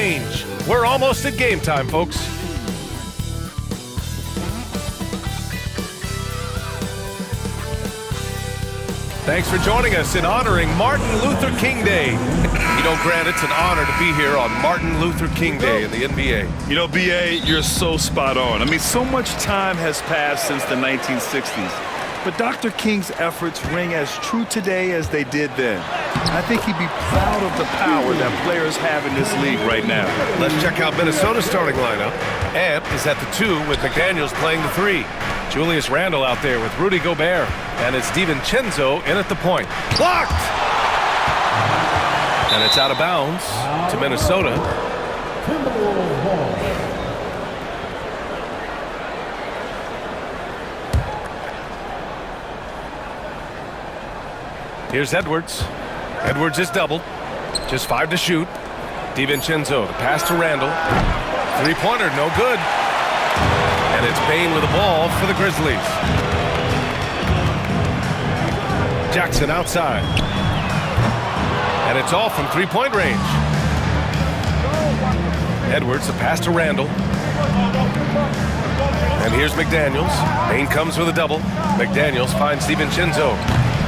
range. We're almost at game time, folks. Thanks for joining us in honoring Martin Luther King Day. You know, Grant, it's an honor to be here on Martin Luther King Day in the NBA. You know, B.A., you're so spot on. I mean, so much time has passed since the 1960s. But Dr. King's efforts ring as true today as they did then. I think he'd be proud of the power that players have in this league right now. Let's check out Minnesota's starting lineup. Ant is at the 2 with McDaniels playing the 3. Julius Randle out there with Rudy Gobert. And it's DiVincenzo in at the point. Blocked! And it's out of bounds to Minnesota. Timberwolves ball. Here's Edwards. Edwards is doubled. Just 5 to shoot. DiVincenzo, the pass to Randle. Three-pointer, no good. And it's Bane with the ball for the Grizzlies. Jackson outside. And it's all from three-point range. Edwards, the pass to Randle. And here's McDaniels. Bane comes with a double. McDaniels finds DiVincenzo.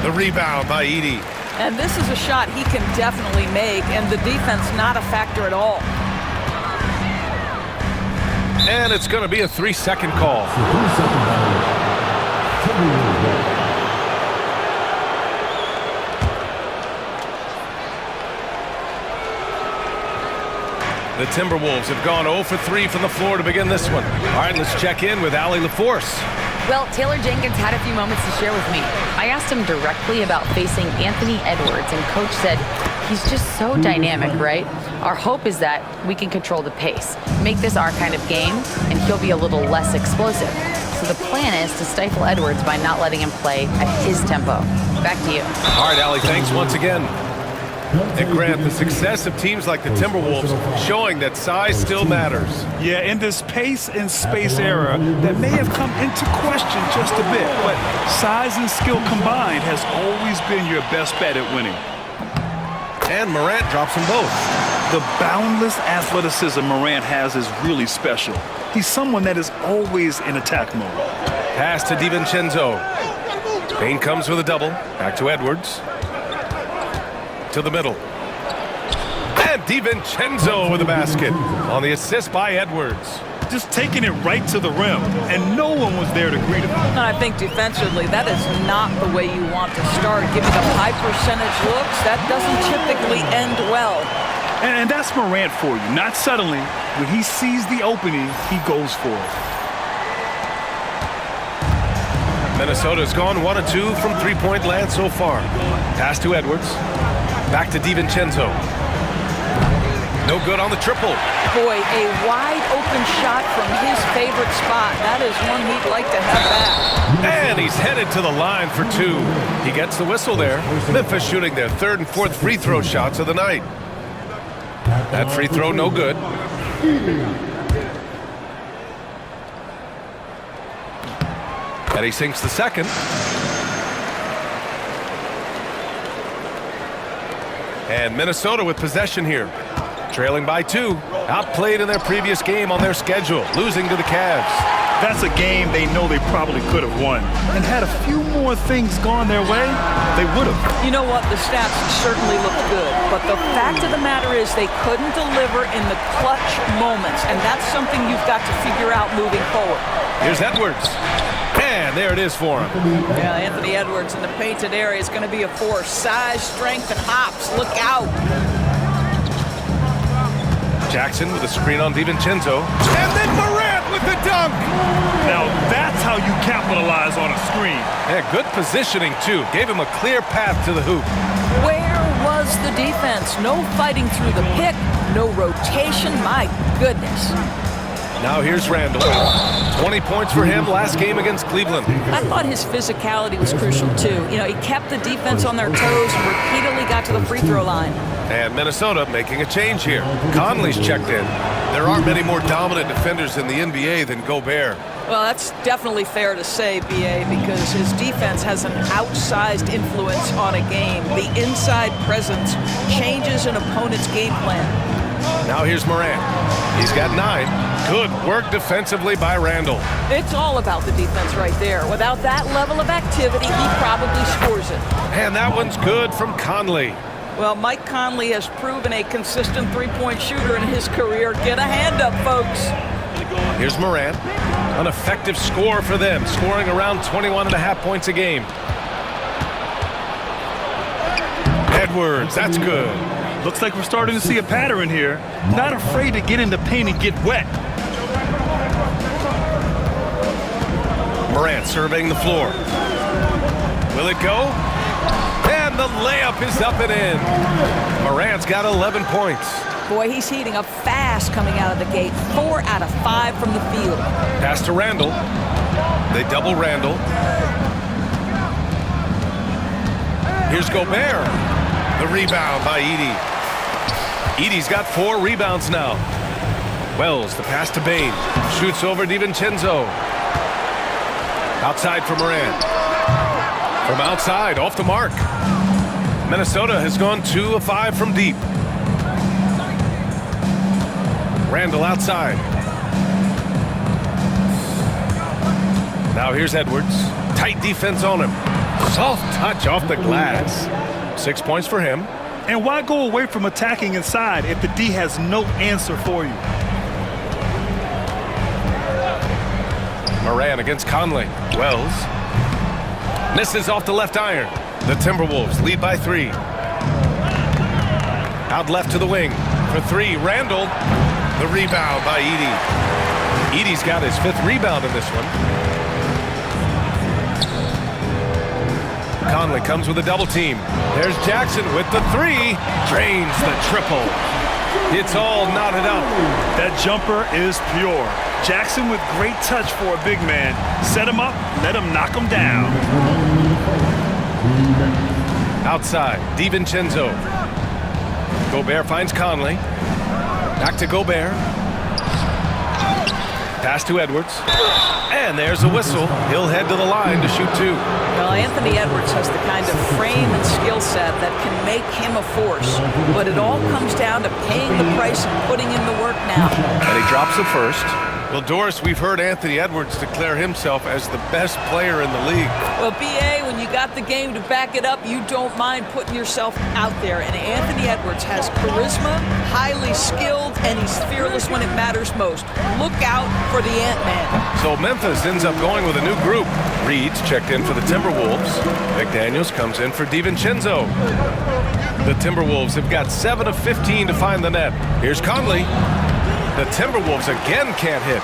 The rebound by Edey. And this is a shot he can definitely make, and the defense not a factor at all. And it's going to be a 3-second call. The Timberwolves have gone 0 for 3 from the floor to begin this one. All right, let's check in with Allie LaForce. Well, Taylor Jenkins had a few moments to share with me. I asked him directly about facing Anthony Edwards, and Coach said he's just so dynamic, right? Our hope is that we can control the pace, make this our kind of game, and he'll be a little less explosive. So the plan is to stifle Edwards by not letting him play at his tempo. Back to you. All right, Allie, thanks once again. And Grant, the success of teams like the Timberwolves showing that size still matters. Yeah, in this pace and space era that may have come into question just a bit, but size and skill combined has always been your best bet at winning. And Morant drops them both. The boundless athleticism Morant has is really special. He's someone that is always in attack mode. Pass to DiVincenzo. Bane comes with a double. Back to Edwards. To the middle. And DiVincenzo with a basket on the assist by Edwards. Just taking it right to the rim, and no one was there to greet him. And I think defensively, that is not the way you want to start. Giving up high percentage looks, that doesn't typically end well. And that's Morant for you. Not settling. When he sees the opening, he goes for it. Minnesota's gone 1 of 2 from three-point land so far. Pass to Edwards. Back to DiVincenzo. No good on the triple. Boy, a wide open shot from his favorite spot. That is one he'd like to have back. And he's headed to the line for 2. He gets the whistle there. Memphis shooting their 3rd and 4th free throw shots of the night. That free throw no good. And he sinks the second. And Minnesota with possession here. Trailing by 2. Outplayed in their previous game on their schedule, losing to the Cavs. That's a game they know they probably could have won. And had a few more things gone their way, they would have. You know what? The stats certainly look good. But the fact of the matter is they couldn't deliver in the clutch moments. And that's something you've got to figure out moving forward. Here's Edwards. And there it is for him. Yeah, Anthony Edwards in the painted area is going to be a force. Size, strength, and hops. Look out. Jackson with a screen on DiVincenzo. And then Morant with the dunk. Now that's how you capitalize on a screen. Yeah, good positioning, too. Gave him a clear path to the hoop. Where was the defense? No fighting through the pick. No rotation. My goodness. Now here's Randle. 20 points for him last game against Cleveland. I thought his physicality was crucial, too. You know, he kept the defense on their toes and repeatedly got to the free throw line. And Minnesota making a change here. Conley's checked in. There aren't many more dominant defenders in the NBA than Gobert. Well, that's definitely fair to say, B.A., because his defense has an outsized influence on a game. The inside presence changes an opponent's game plan. Now here's Morant. He's got 9. Good work defensively by Randall. It's all about the defense right there. Without that level of activity, he probably scores it. And that one's good from Conley. Well, Mike Conley has proven a consistent three-point shooter in his career. Get a hand up, folks. Here's Morant. An effective score for them, scoring around 21.5 points a game. Edwards, that's good. Looks like we're starting to see a pattern here. Not afraid to get in the paint and get wet. Morant surveying the floor. Will it go? And the layup is up and in. Morant's got 11 points. Boy, he's heating up fast coming out of the gate. 4 out of 5 from the field. Pass to Randall. They double Randall. Here's Gobert. The rebound by Edey. Edey's got 4 rebounds now. Wells, the pass to Bane. Shoots over DiVincenzo. Outside for Morant. From outside, off the mark. Minnesota has gone 2 of 5 from deep. Randall outside. Now here's Edwards. Tight defense on him. Soft touch off the glass. 6 points for him. And why go away from attacking inside if the D has no answer for you? Morant against Conley. Wells. Misses off the left iron. The Timberwolves lead by 3. Out left to the wing. For 3, Randall. The rebound by Edey. Edey's got his 5th rebound in this one. Conley comes with a double team. There's Jackson with the 3. Drains the triple. It's all knotted up. That jumper is pure. Jackson with great touch for a big man. Set him up, let him knock him down. Outside, DiVincenzo. Gobert finds Conley. Back to Gobert. Pass to Edwards. And there's a whistle. He'll head to the line to shoot 2. Well, Anthony Edwards has the kind of frame and skill set that can make him a force. But it all comes down to paying the price and putting in the work now. And he drops the first. Well, Doris, we've heard Anthony Edwards declare himself as the best player in the league. Well, B.A., when you got the game to back it up, you don't mind putting yourself out there. And Anthony Edwards has charisma, highly skilled, and he's fearless when it matters most. Look out for the Ant-Man. So Memphis ends up going with a new group. Reed's checked in for the Timberwolves. McDaniels comes in for DiVincenzo. The Timberwolves have got 7 of 15 to find the net. Here's Conley. The Timberwolves again can't hit.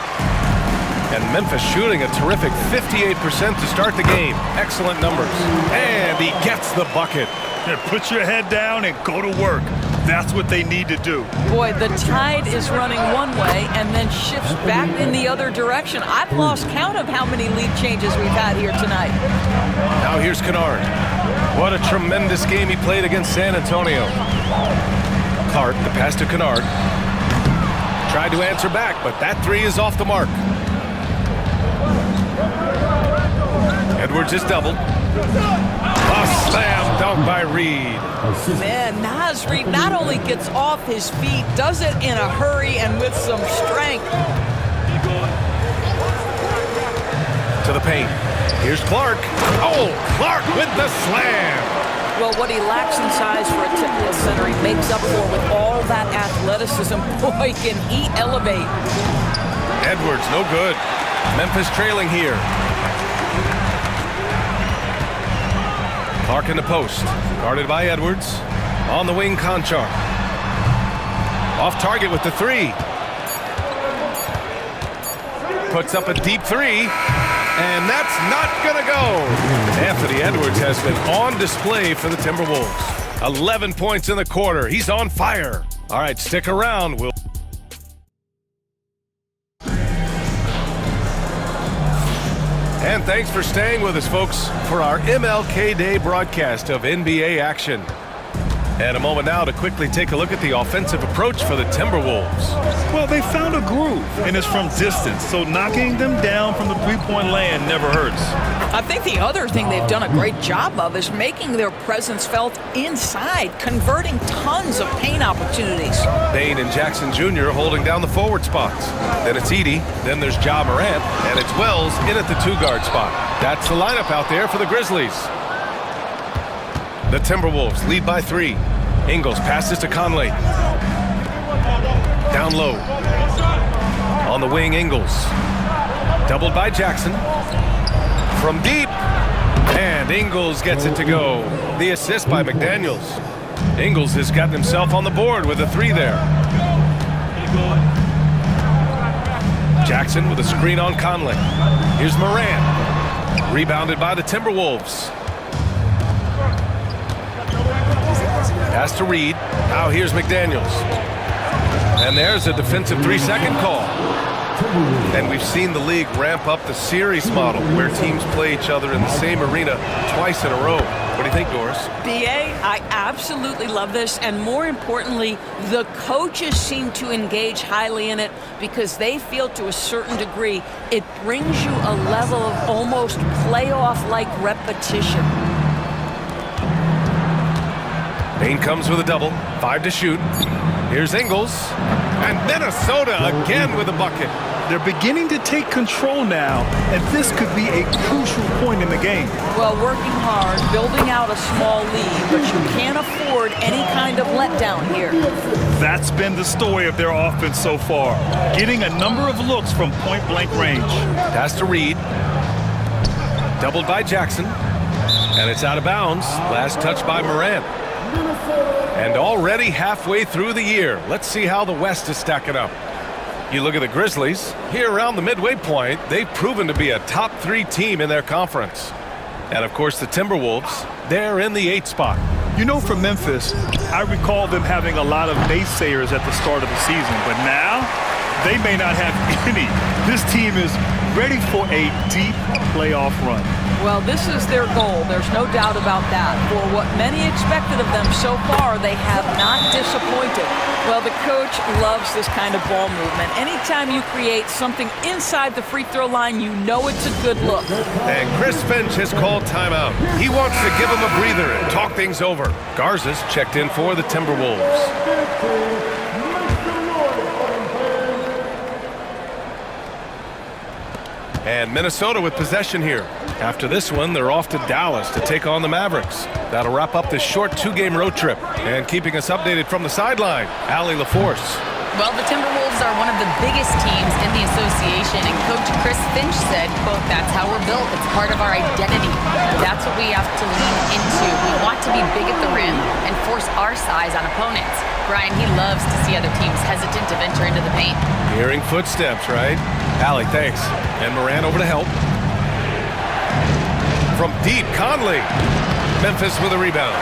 And Memphis shooting a terrific 58% to start the game. Excellent numbers. And he gets the bucket. Yeah, put your head down and go to work. That's what they need to do. Boy, the tide is running one way and then shifts back in the other direction. I've lost count of how many lead changes we've had here tonight. Now here's Kennard. What a tremendous game he played against San Antonio. Clark, the pass to Kennard. Tried to answer back, but that 3 is off the mark. Edwards is doubled. A slam dunk by Reed. Man, Naz Reed not only gets off his feet, does it in a hurry and with some strength. To the paint. Here's Clark. Oh, Clark with the slam. Well, what he lacks in size for a typical center, he makes up for with all that athleticism. Boy, can he elevate. Edwards, no good. Memphis trailing here. Clark in the post. Guarded by Edwards. On the wing, Conchar. Off target with the 3. Puts up a deep 3. And that's not going to go. Anthony Edwards has been on display for the Timberwolves. 11 points in the quarter. He's on fire. All right, stick around. And thanks for staying with us, folks, for our MLK Day broadcast of NBA action. And a moment now to quickly take a look at the offensive approach for the Timberwolves. Well, they found a groove, and it's from distance, so knocking them down from the three-point land never hurts. I think the other thing they've done a great job of is making their presence felt inside, converting tons of paint opportunities. Bane and Jackson Jr. holding down the forward spots. Then it's Edey, then there's Ja Morant, and it's Wells in at the 2-guard spot. That's the lineup out there for the Grizzlies. The Timberwolves lead by 3. Ingles passes to Conley. Down low. On the wing, Ingles. Doubled by Jackson. From deep. And Ingles gets it to go. The assist by McDaniels. Ingles has gotten himself on the board with a 3 there. Jackson with a screen on Conley. Here's Morant. Rebounded by the Timberwolves. Pass to Reed. Now here's McDaniels. And there's a defensive 3-second call. And we've seen the league ramp up the series model where teams play each other in the same arena twice in a row. What do you think, Doris? B.A., I absolutely love this, and more importantly, the coaches seem to engage highly in it because they feel to a certain degree it brings you a level of almost playoff-like repetition. Bane comes with a double. 5 to shoot. Here's Ingles. And Minnesota again with a bucket. They're beginning to take control now, and this could be a crucial point in the game. Well, working hard, building out a small lead, but you can't afford any kind of letdown here. That's been the story of their offense so far, getting a number of looks from point-blank range. Pass to Reed. Doubled by Jackson. And it's out of bounds. Last touch by Morant. And already halfway through the year, let's see how the West is stacking up. You look at the Grizzlies, here around the midway point, they've proven to be a top 3 team in their conference. And of course the Timberwolves, they're in the 8th spot. You know, for Memphis, I recall them having a lot of naysayers at the start of the season, but now they may not have any. This team is ready for a deep playoff run. Well, this is their goal. There's no doubt about that. For what many expected of them so far, they have not disappointed. Well, the coach loves this kind of ball movement. Anytime you create something inside the free throw line, you know it's a good look. And Chris Finch has called timeout. He wants to give them a breather and talk things over. Garza's checked in for the Timberwolves. And Minnesota with possession here. After this one, they're off to Dallas to take on the Mavericks. That'll wrap up this short 2-game road trip. And keeping us updated from the sideline, Allie LaForce. Well, the Timberwolves are one of the biggest teams in the association, and Coach Chris Finch said, quote, "That's how we're built. It's part of our identity. That's what we have to lean into. We want to be big at the rim and force our size on opponents." Brian, he loves to see other teams hesitant to venture into the paint. Hearing footsteps, right? Allie, thanks. And Moran over to help. From deep, Conley. Memphis with a rebound.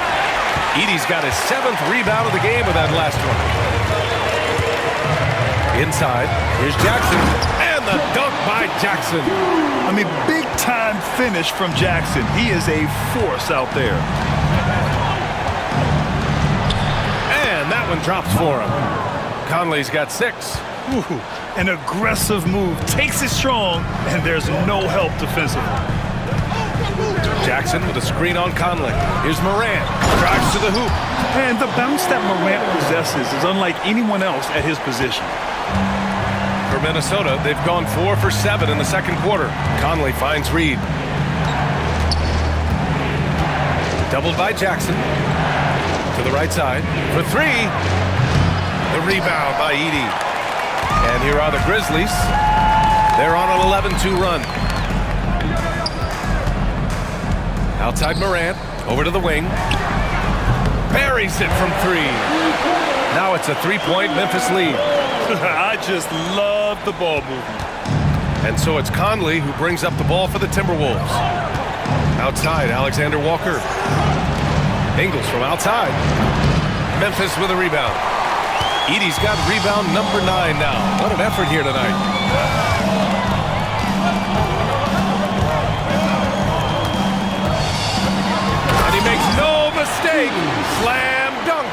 Edey's got his 7th rebound of the game with that last one. Inside, here's Jackson. And the dunk by Jackson. I mean, big-time finish from Jackson. He is a force out there. And that one drops for him. Conley's got 6. Ooh, an aggressive move. Takes it strong, and there's no help defensively. Jackson with a screen on Conley. Here's Morant. Drives to the hoop. And the bounce that Morant possesses is unlike anyone else at his position. For Minnesota, they've gone 4 for 7 in the second quarter. Conley finds Reed. Doubled by Jackson. To the right side for 3. The rebound by Edey. And here are the Grizzlies. They're on an 11-2 run. Outside Morant. Over to the wing. Buries it from 3. Now it's a 3-point Memphis lead. I just love the ball movement. And so it's Conley who brings up the ball for the Timberwolves. Outside, Alexander Walker. Ingles from outside. Memphis with a rebound. Edey's got rebound number 9 now. What an effort here tonight. And he makes no mistake. Slam dunk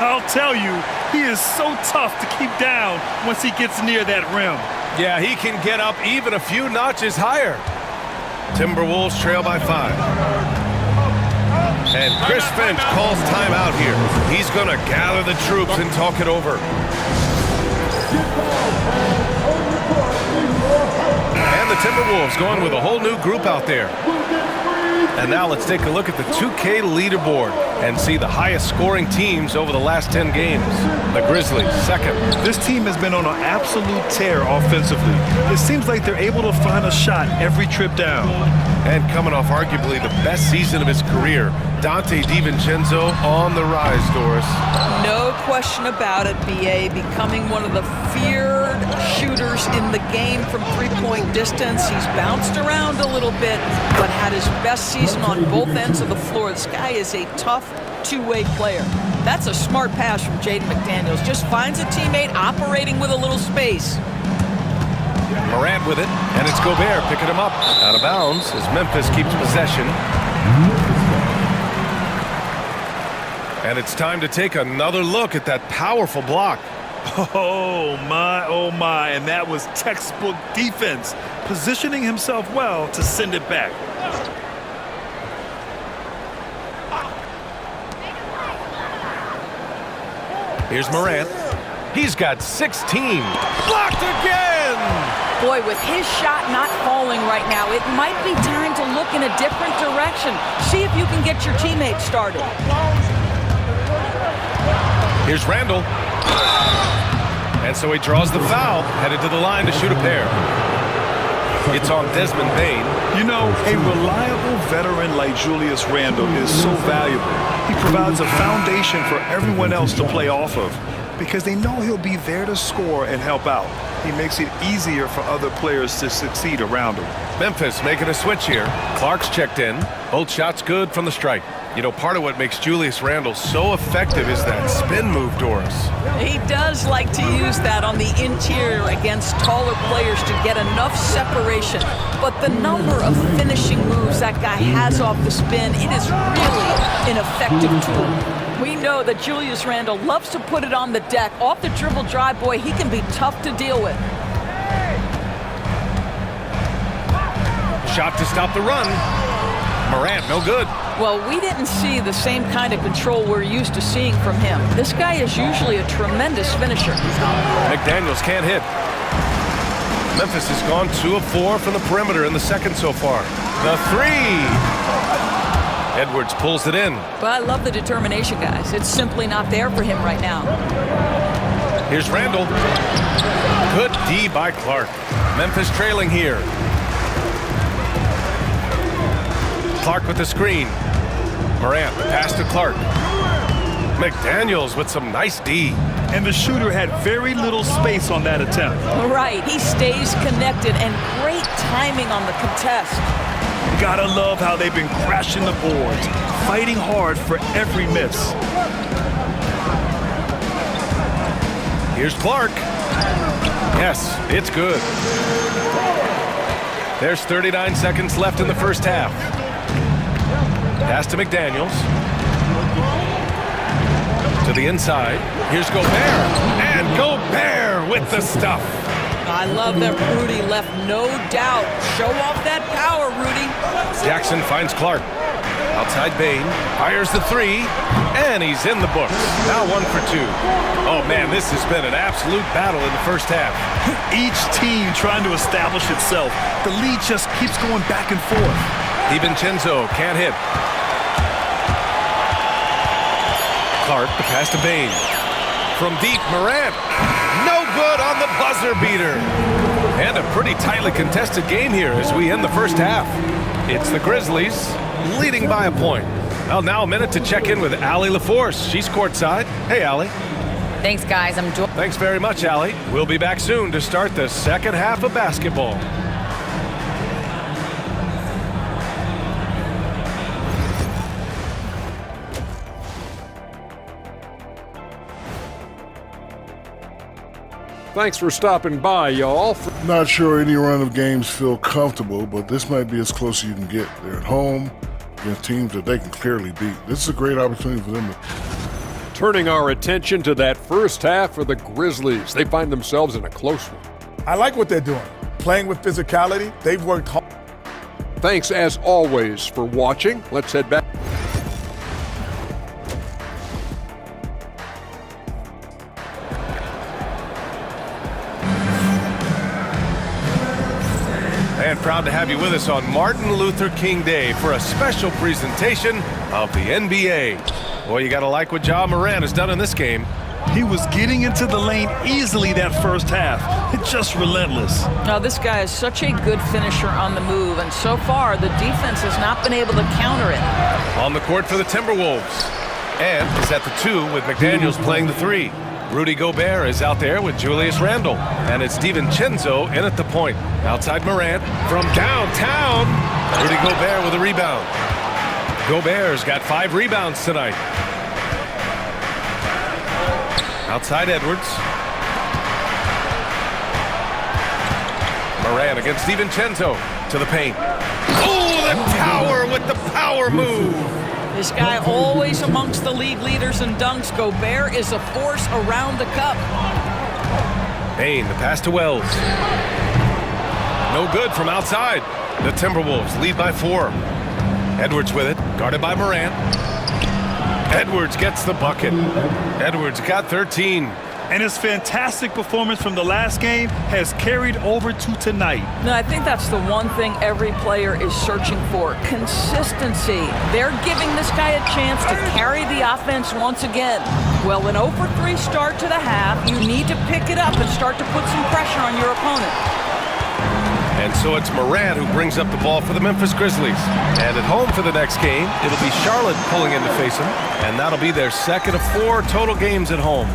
I'll tell you, he is so tough to keep down once he gets near that rim. Yeah, he can get up even a few notches higher. Timberwolves trail by 5. And Chris Finch calls timeout here. He's going to gather the troops and talk it over. And the Timberwolves going with a whole new group out there. And now let's take a look at the 2K leaderboard and see the highest scoring teams over the last 10 games. The Grizzlies, second. This team has been on an absolute tear offensively. It seems like they're able to find a shot every trip down. And coming off arguably the best season of his career, Dante DiVincenzo on the rise, Doris. No question about it, B.A. becoming one of the feared shooters in the game from three-point distance. He's bounced around a little bit, but had his best season on both ends of the floor. This guy is a tough two-way player. That's a smart pass from Jaden McDaniels. Just finds a teammate operating with a little space. Morant with it, and it's Gobert picking him up. Out of bounds as Memphis keeps possession. And it's time to take another look at that powerful block. Oh my, and that was textbook defense, positioning himself well to send it back. Here's Morant. He's got 16. Blocked again! Boy, with his shot not falling right now, it might be time to look in a different direction. See if you can get your teammates started. Here's Randall. And so he draws the foul, headed to the line to shoot a pair. It's on Desmond Bane. You know, a reliable veteran like Julius Randle is so valuable. He provides a foundation for everyone else to play off of because they know he'll be there to score and help out. He makes it easier for other players to succeed around him. Memphis making a switch here. Clark's checked in. Both shots good from the strike. You know, part of what makes Julius Randle so effective is that spin move, Doris. He does like to use that on the interior against taller players to get enough separation. But the number of finishing moves that guy has off the spin, it is really an effective tool. We know that Julius Randle loves to put it on the deck. Off the dribble drive, boy, he can be tough to deal with. Shot to stop the run. Morant, no good. Well, we didn't see the same kind of control we're used to seeing from him. This guy is usually a tremendous finisher. McDaniels can't hit. Memphis has gone 2 of 4 from the perimeter in the second so far. The three. Edwards pulls it in. But I love the determination, guys. It's simply not there for him right now. Here's Randall. Good D by Clark. Memphis trailing here. Clark with the screen. Morant, the pass to Clark. McDaniels with some nice D. And the shooter had very little space on that attempt. Right, he stays connected and great timing on the contest. Gotta love how they've been crashing the boards, fighting hard for every miss. Here's Clark. Yes, it's good. There's 39 seconds left in the first half. Pass to McDaniels. To the inside. Here's Gobert. And Gobert with the stuff. I love that Rudy left no doubt. Show off that power, Rudy. Jackson finds Clark. Outside Bane. Fires the three. And he's in the books. Now 1 for 2. Oh, man, this has been an absolute battle in the first half. Each team trying to establish itself. The lead just keeps going back and forth. DiVincenzo can't hit. Clark, the pass to Bane. From deep, Morant. No good on the buzzer beater. And a pretty tightly contested game here as we end the first half. It's the Grizzlies leading by a point. Well, now a minute to check in with Allie LaForce. She's courtside. Hey, Allie. Thanks, guys. Thanks very much, Allie. We'll be back soon to start the second half of basketball. Thanks for stopping by, y'all. Not sure any run of games feel comfortable, but this might be as close as you can get. They're at home against teams that they can clearly beat. This is a great opportunity for them to Turning our attention to that first half for the Grizzlies. They find themselves in a close one. I like what they're doing. Playing with physicality. They've worked hard. Thanks as always for watching. Let's head back. And proud to have you with us on Martin Luther King Day for a special presentation of the NBA. Boy, you got to like what Ja Morant has done in this game. He was getting into the lane easily that first half. It's just relentless. Now, this guy is such a good finisher on the move, and so far the defense has not been able to counter it. On the court for the Timberwolves. And is at the 2 with McDaniels playing the 3. Rudy Gobert is out there with Julius Randle. And it's DiVincenzo in at the point. Outside Morant from downtown. Rudy Gobert with a rebound. Gobert's got 5 rebounds tonight. Outside Edwards. Morant against DiVincenzo to the paint. Oh, the tower with the power move. This guy always amongst the league leaders in dunks. Gobert is a force around the cup. Payne, the pass to Wells. No good from outside. The Timberwolves lead by 4. Edwards with it, guarded by Morant. Edwards gets the bucket. Edwards got 13. And his fantastic performance from the last game has carried over to tonight. No, I think that's the one thing every player is searching for, consistency. They're giving this guy a chance to carry the offense once again. Well, an 0-for-3 start to the half, you need to pick it up and start to put some pressure on your opponent. And so it's Morant who brings up the ball for the Memphis Grizzlies. And at home for the next game, it'll be Charlotte pulling in to face them. And that'll be their second of 4 total games at home.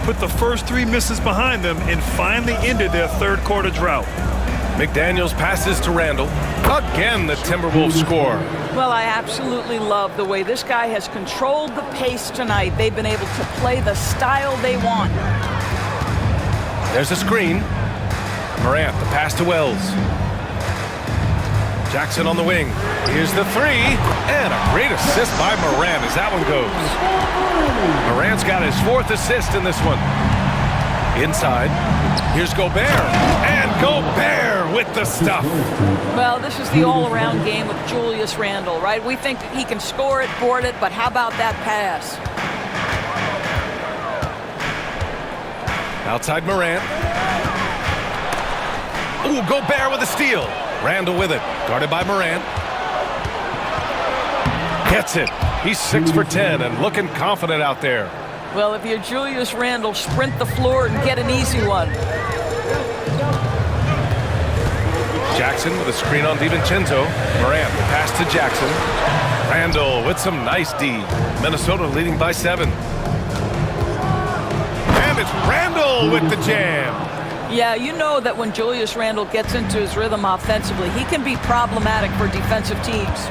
Put the first 3 misses behind them and finally ended their third quarter drought. McDaniels passes to Randle. Again, the Timberwolves score. Well, I absolutely love the way this guy has controlled the pace tonight. They've been able to play the style they want. There's a screen. Morant, the pass to Wells. Jackson on the wing. Here's the 3. And a great assist by Morant as that one goes. Morant's got his 4th assist in this one. Inside. Here's Gobert. And Gobert with the stuff. Well, this is the all-around game of Julius Randle, right? We think that he can score it, board it, but how about that pass? Outside Morant. Ooh, Gobert with a steal. Randle with it. Guarded by Morant. Gets it. He's 6 for 10 and looking confident out there. Well, if you're Julius Randle, sprint the floor and get an easy one. Jackson with a screen on DiVincenzo. Morant, the pass to Jackson. Randle with some nice D. Minnesota leading by 7. And it's Randle with the jam. Yeah, you know that when Julius Randle gets into his rhythm offensively, he can be problematic for defensive teams.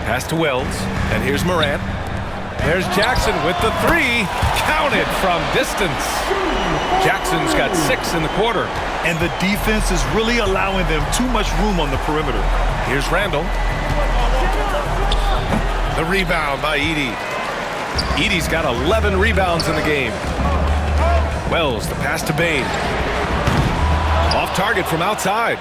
Pass to Wells, and here's Morant. There's Jackson with the 3, counted from distance. Jackson's got 6 in the quarter. And the defense is really allowing them too much room on the perimeter. Here's Randle. The rebound by Edey. Edey's got 11 rebounds in the game. Wells, the pass to Bane. Off target from outside.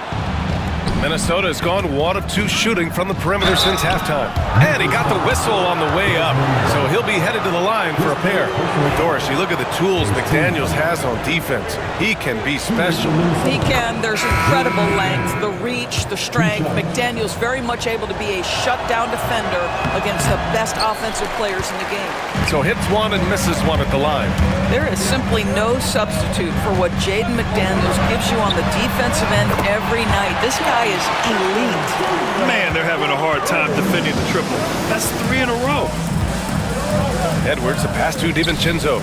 Minnesota has gone 1 of 2 shooting from the perimeter since halftime. And he got the whistle on the way up, so he'll be headed to the line for a pair. Doris, you look at the tools McDaniels has on defense. He can be special. He can. There's incredible length, the reach, the strength. McDaniels very much able to be a shutdown defender against the best offensive players in the game. So hits 1 and misses 1 at the line. There is simply no substitute for what Jaden McDaniels gives you on the defensive end every night. This guy is elite. Man, they're having a hard time defending the triple. That's 3 in a row. Edwards, the pass to DiVincenzo.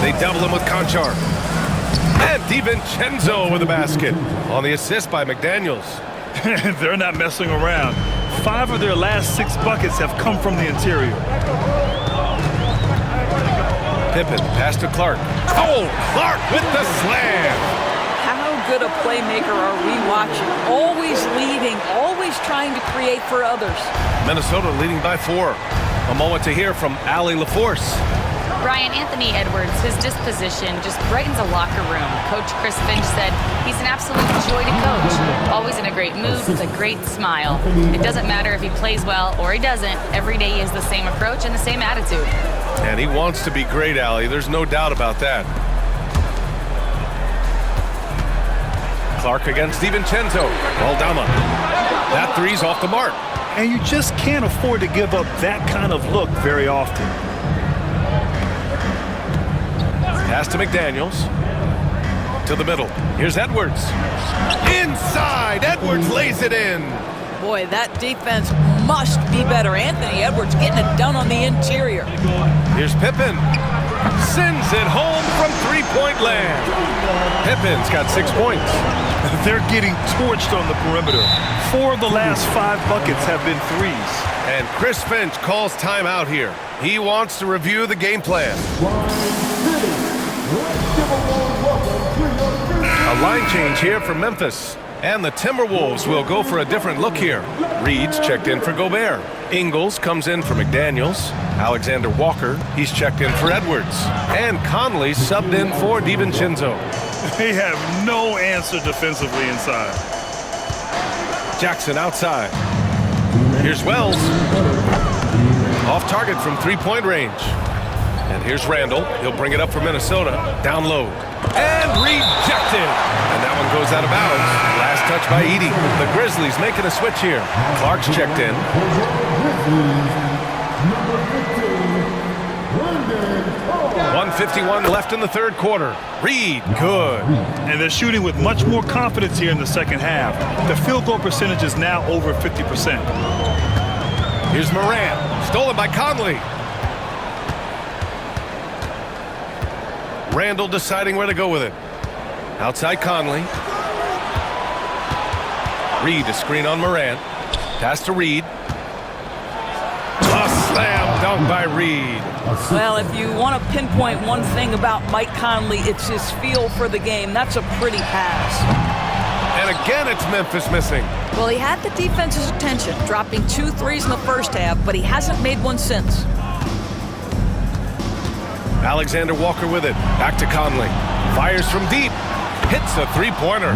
They double him with Conchar. And DiVincenzo with a basket on the assist by McDaniels. They're not messing around. 5 of their last 6 buckets have come from the interior. Pippen, pass to Clark. Oh, Clark with the slam. How good a playmaker are we watching? Always leading, always trying to create for others. Minnesota leading by 4. A moment to hear from Allie LaForce. Brian, Anthony Edwards, his disposition just brightens a locker room. Coach Chris Finch said he's an absolute joy to coach. Always in a great mood with a great smile. It doesn't matter if he plays well or he doesn't. Every day he has the same approach and the same attitude. And he wants to be great, Allie. There's no doubt about that. Clark against DiVincenzo. Aldama. That three's off the mark. And you just can't afford to give up that kind of look very often. Pass to McDaniels. To the middle. Here's Edwards. Inside. Edwards lays it in. Boy, that defense must be better. Anthony Edwards getting it done on the interior. Here's Pippen. Sends it home from three-point land. Pippen's got 6 points. They're getting torched on the perimeter. 4 of the last 5 buckets have been threes. And Chris Finch calls timeout here. He wants to review the game plan. A line change here for Memphis. And the Timberwolves will go for a different look here. Reed's checked in for Gobert. Ingles comes in for McDaniels. Alexander Walker, he's checked in for Edwards. And Conley subbed in for DiVincenzo. They have no answer defensively inside. Jackson outside. Here's Wells. Off target from three-point range. And here's Randall. He'll bring it up for Minnesota. Down low. And rejected. And that one goes out of bounds. Last touch by Edey. The Grizzlies making a switch here. Clark's checked in. 1:51 left in the third quarter. Reed, good. And they're shooting with much more confidence here in the second half. The field goal percentage is now over 50%. Here's Morant. Stolen by Conley. Randall deciding where to go with it. Outside Conley. Reed, a screen on Morant. Pass to Reed. A slam dunk by Reed. Well, if you want to pinpoint one thing about Mike Conley, it's his feel for the game. That's a pretty pass. And again, it's Memphis missing. Well, he had the defense's attention, dropping 2 threes in the first half, but he hasn't made one since. Alexander Walker with it. Back to Conley. Fires from deep. Hits a three-pointer.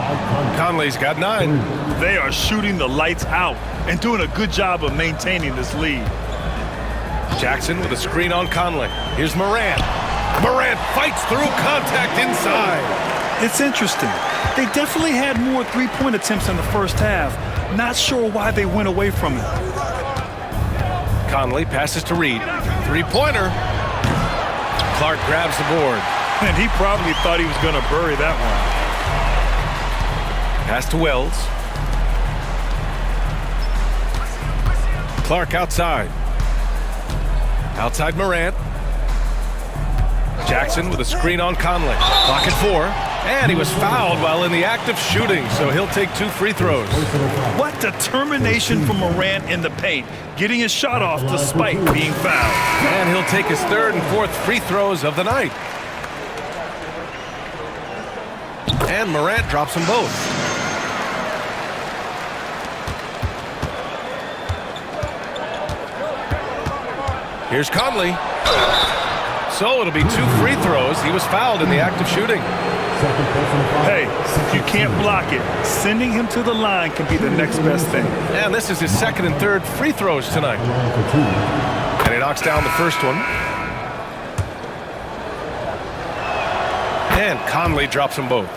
Conley's got 9. They are shooting the lights out and doing a good job of maintaining this lead. Jackson with a screen on Conley. Here's Morant. Morant fights through contact inside. It's interesting. They definitely had more three-point attempts in the first half. Not sure why they went away from it. Conley passes to Reed. Three-pointer. Clark grabs the board. And he probably thought he was going to bury that one. Pass to Wells. Clark outside. Outside Morant. Jackson with a screen on Conley. Clock at 4. And he was fouled while in the act of shooting, so he'll take 2 free throws. What determination from Morant in the paint, getting his shot off despite being fouled. And he'll take his 3rd and 4th free throws of the night. And Morant drops them both. Here's Conley. So it'll be 2 free throws. He was fouled in the act of shooting. Hey, you can't block it. Sending him to the line can be the next best thing. And this is his 2nd and 3rd free throws tonight. And he knocks down the first one. And Conley drops them both.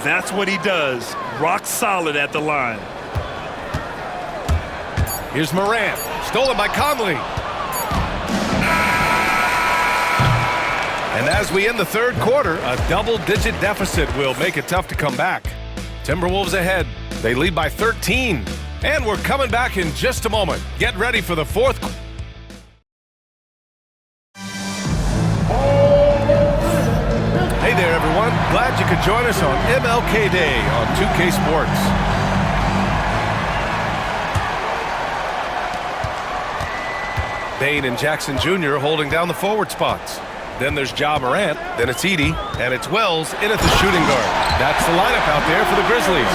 That's what he does. Rock solid at the line. Here's Morant. Stolen by Conley. And as we end the 3rd quarter, a double-digit deficit will make it tough to come back. Timberwolves ahead. They lead by 13. And we're coming back in just a moment. Get ready for the 4th. Hey there, everyone. Glad you could join us on MLK Day on 2K Sports. Bane and Jackson Jr. holding down the forward spots. Then there's Ja Morant, then it's Edey, and it's Wells in at the shooting guard. That's the lineup out there for the Grizzlies.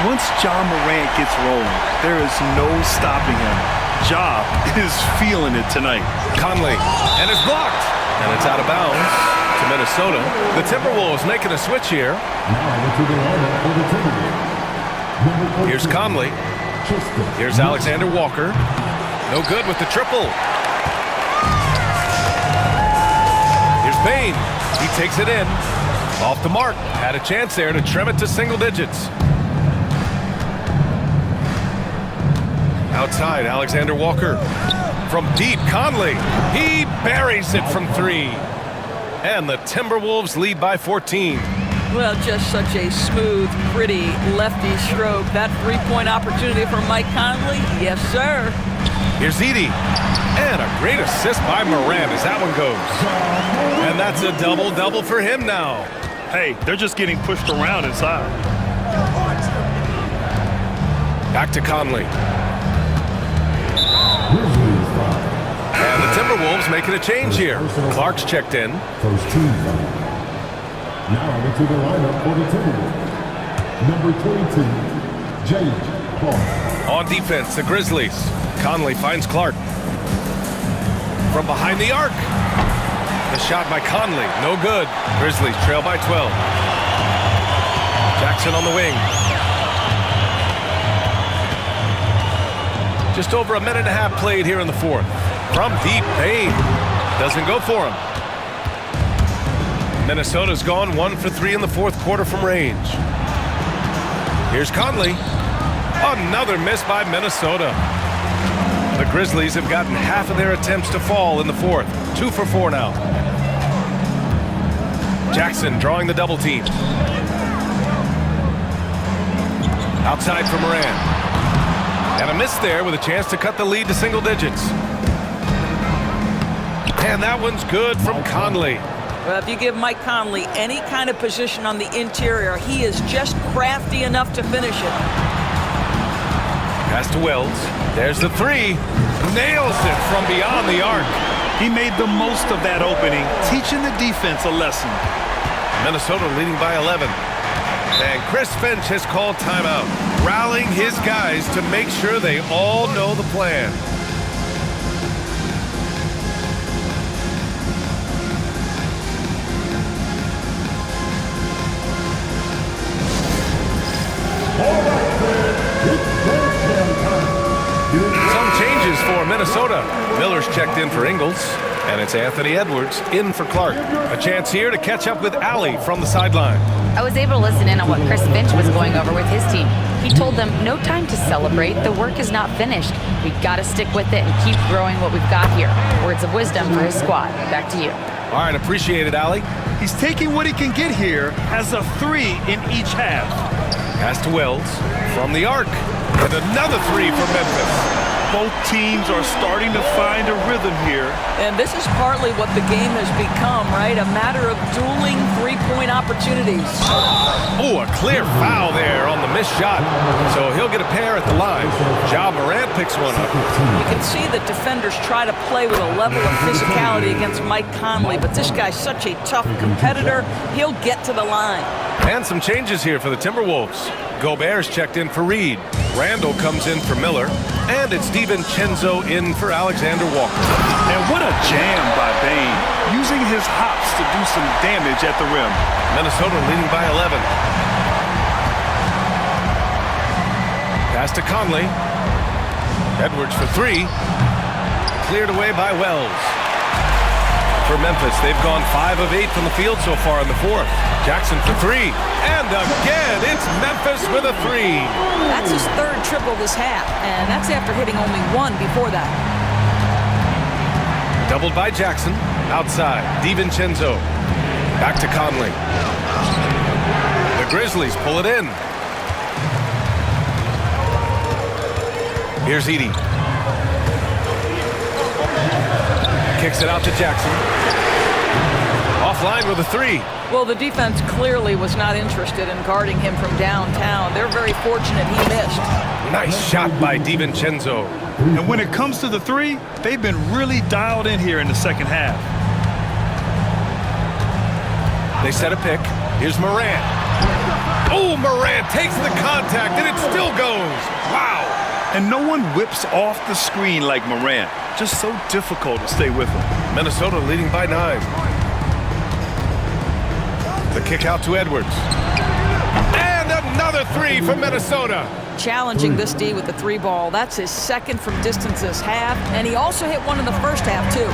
Once Ja Morant gets rolling, there is no stopping him. Ja is feeling it tonight. Conley, and it's blocked. And it's out of bounds to Minnesota. The Timberwolves making a switch here. Here's Conley. Here's Alexander Walker. No good with the triple. Here's Bane. He takes it in. Off the mark. Had a chance there to trim it to single digits. Outside, Alexander Walker. From deep, Conley. He buries it from 3. And the Timberwolves lead by 14. Well, just such a smooth, pretty lefty stroke. That three-point opportunity for Mike Conley. Yes, sir. Here's Edey. And a great assist by Morant as that one goes. And that's a double-double for him now. Hey, they're just getting pushed around inside. Back to Conley. And the Timberwolves making a change here. Clark's checked in. First team foul. Now into the lineup for the Timberwolves. Number 22, James Clark. On defense, the Grizzlies. Conley finds Clark. From behind the arc. The shot by Conley, no good. Grizzlies trail by 12. Jackson on the wing. Just over a minute and a half played here in the fourth. From deep, Bane doesn't go for him. Minnesota's gone 1 for 3 in the fourth quarter from range. Here's Conley. Another miss by Minnesota. The Grizzlies have gotten half of their attempts to fall in the fourth. 2 for 4 now. Jackson drawing the double team. Outside for Morant. And a miss there with a chance to cut the lead to single digits. And that one's good from Conley. Well, if you give Mike Conley any kind of position on the interior, he is just crafty enough to finish it. Pass to Wells. There's the 3. Nails it from beyond the arc. He made the most of that opening, teaching the defense a lesson. Minnesota leading by 11. And Chris Finch has called timeout, rallying his guys to make sure they all know the plan. Some changes for Minnesota. Miller's checked in for Ingles, and it's Anthony Edwards in for Clark. A chance here to catch up with Allie from the sideline. I was able to listen in on what Chris Finch was going over with his team. He told them, no time to celebrate. The work is not finished. We've got to stick with it and keep growing what we've got here. Words of wisdom for his squad. Back to you. All right, appreciate it, Allie. He's taking what he can get here as a 3 in each half. Pass to Wells from the arc. And another 3 for Memphis. Both teams are starting to find a rhythm here. And this is partly what the game has become, right? A matter of dueling three-point opportunities. Oh, a clear foul there on the missed shot. So he'll get a pair at the line. Ja Morant picks one up. You can see that defenders try to play with a level of physicality against Mike Conley, but this guy's such a tough competitor, he'll get to the line. And some changes here for the Timberwolves. Gobert's checked in for Reed. Randall comes in for Miller. And it's DiVincenzo in for Alexander Walker. And what a jam by Bane, using his hops to do some damage at the rim. Minnesota leading by 11. Pass to Conley. Edwards for 3. Cleared away by Wells. For Memphis, they've gone 5 of 8 from the field so far in the fourth. Jackson for 3. And again, it's Memphis with a 3. That's his third triple this half, and that's after hitting only 1 before that. Doubled by Jackson. Outside, DiVincenzo. Back to Conley. The Grizzlies pull it in. Here's Edey. Kicks it out to Jackson. Offline with a 3. Well, the defense clearly was not interested in guarding him from downtown. They're very fortunate he missed. Nice shot by DiVincenzo. And when it comes to the 3, they've been really dialed in here in the second half. They set a pick. Here's Morant. Oh, Morant takes the contact, and it still goes. Wow. And no one whips off the screen like Morant. Just so difficult to stay with him. Minnesota leading by 9. The kick out to Edwards. And another 3 for Minnesota. Challenging this D with the 3 ball. That's his second from distance this half, and he also hit one in the first half, too.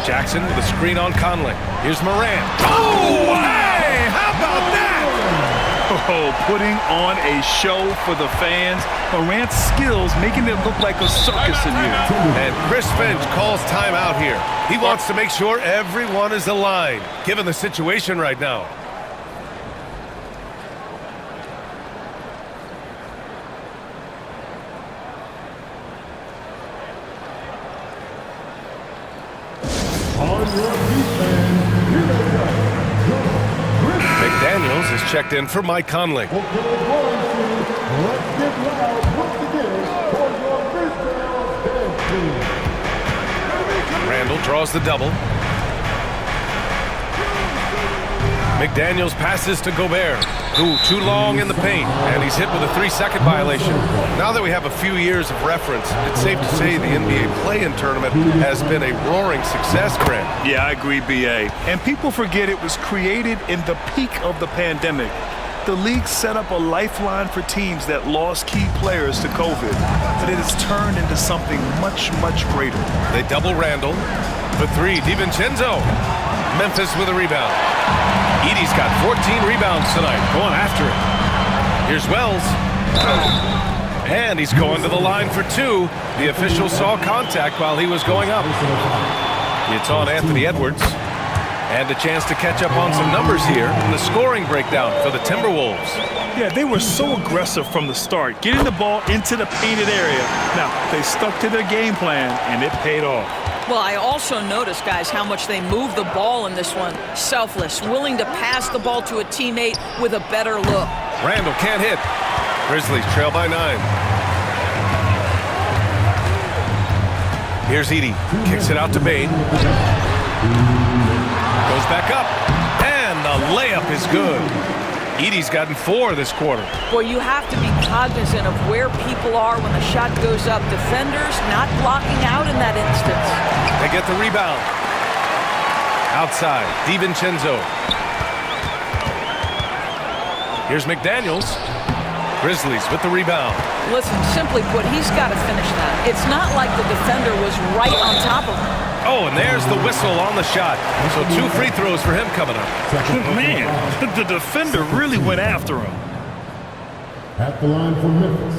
Jackson with a screen on Conley. Here's Morant. Oh, hey! How about that? Oh, putting on a show for the fans. Morant's skills making it look like a circus in here. And Chris Finch calls timeout here. He wants to make sure everyone is aligned, given the situation right now. McDaniels is checked in for Mike Conley. Randall draws the double. McDaniels passes to Gobert. Ooh, too long in the paint, and he's hit with a 3-second violation. Now that we have a few years of reference, it's safe to say the NBA play-in tournament has been a roaring success, Grant. Yeah, I agree, B.A. And people forget it was created in the peak of the pandemic. The league set up a lifeline for teams that lost key players to COVID, but it has turned into something much, much greater. They double Randall. For 3, DiVincenzo. Memphis with a rebound. Edey's got 14 rebounds tonight, going after it. Here's Wells. And he's going to the line for 2. The official saw contact while he was going up. It's on Anthony Edwards. And a chance to catch up on some numbers here in the scoring breakdown for the Timberwolves. Yeah, they were so aggressive from the start, getting the ball into the painted area. Now, they stuck to their game plan, and it paid off. Well, I also noticed, guys, how much they moved the ball in this one. Selfless, willing to pass the ball to a teammate with a better look. Randall can't hit. Grizzlies trail by 9. Here's Edey. Kicks it out to Bane. Goes back up. And the layup is good. Edey's gotten 4 this quarter. Well, you have to be cognizant of where people are when the shot goes up. Defenders not blocking out in that instance. They get the rebound. Outside, DiVincenzo. Here's McDaniels. Grizzlies with the rebound. Listen, simply put, he's got to finish that. It's not like the defender was right on top of him. Oh, and there's the whistle on the shot. So 2 free throws for him coming up. Man, the defender really went after him. At the line for Memphis.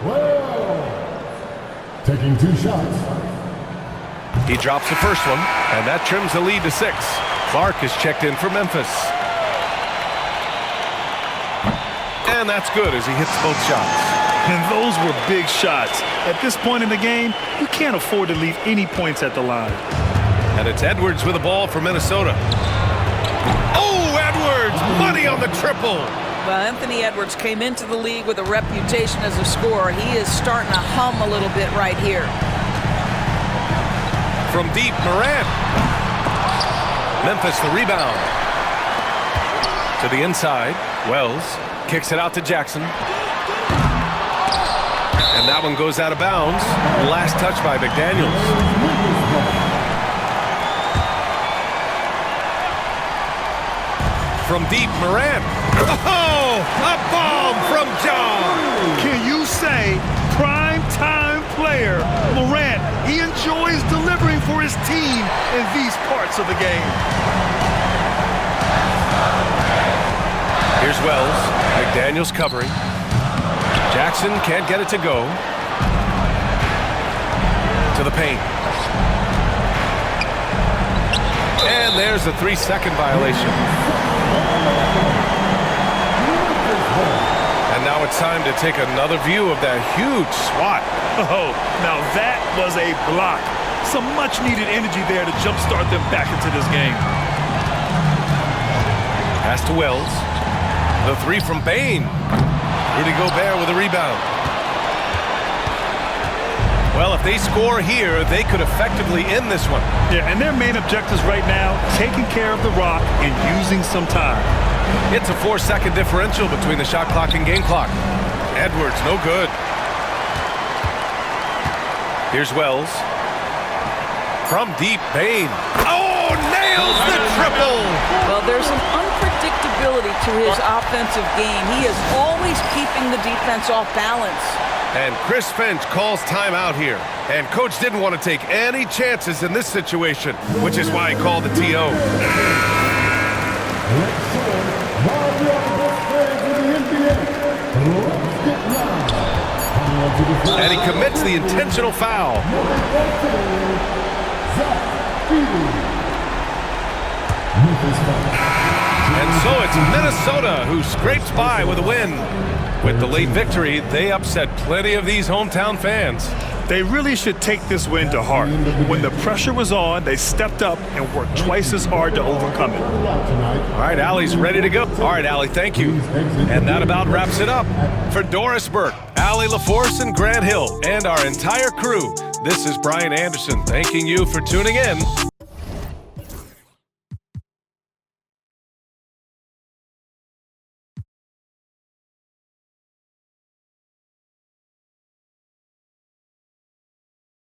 Well, taking 2 shots. He drops the first one, and that trims the lead to 6. Clark is checked in for Memphis. And that's good as he hits both shots. And those were big shots. At this point in the game, you can't afford to leave any points at the line. And it's Edwards with the ball for Minnesota. Oh, Edwards! Money on the triple! Well, Anthony Edwards came into the league with a reputation as a scorer. He is starting to hum a little bit right here. From deep, Morant. Memphis the rebound. To the inside, Wells kicks it out to Jackson. And that one goes out of bounds. Last touch by McDaniels. From deep, Morant. Oh, a bomb from John. Can you say prime time player Morant? He enjoys delivering for his team in these parts of the game. Here's Wells. McDaniels covering. Jackson can't get it to go. To the paint. And there's a 3-second violation. And now it's time to take another view of that huge swat. Oh, now that was a block. Some much-needed energy there to jumpstart them back into this game. Pass to Wells. The 3 from Bane. Rudy Gobert with a rebound. Well, if they score here, they could effectively end this one. Yeah, and their main objectives right now, taking care of the rock and using some time. It's a 4-second differential between the shot clock and game clock. Edwards, no good. Here's Wells. From deep, Bain. Oh, nails the triple! Well, there's an unpredictability to his offensive game. He is always keeping the defense off balance. And Chris Finch calls timeout here. And coach didn't want to take any chances in this situation, which is why he called the TO. And he commits the intentional foul. And so it's Minnesota who scrapes by with a win. With the late victory, they upset plenty of these hometown fans. They really should take this win to heart. When the pressure was on, they stepped up and worked twice as hard to overcome it. All right, Allie's ready to go. All right, Allie, thank you. And that about wraps it up. For Doris Burke, Allie LaForce, and Grant Hill, and our entire crew, this is Brian Anderson thanking you for tuning in.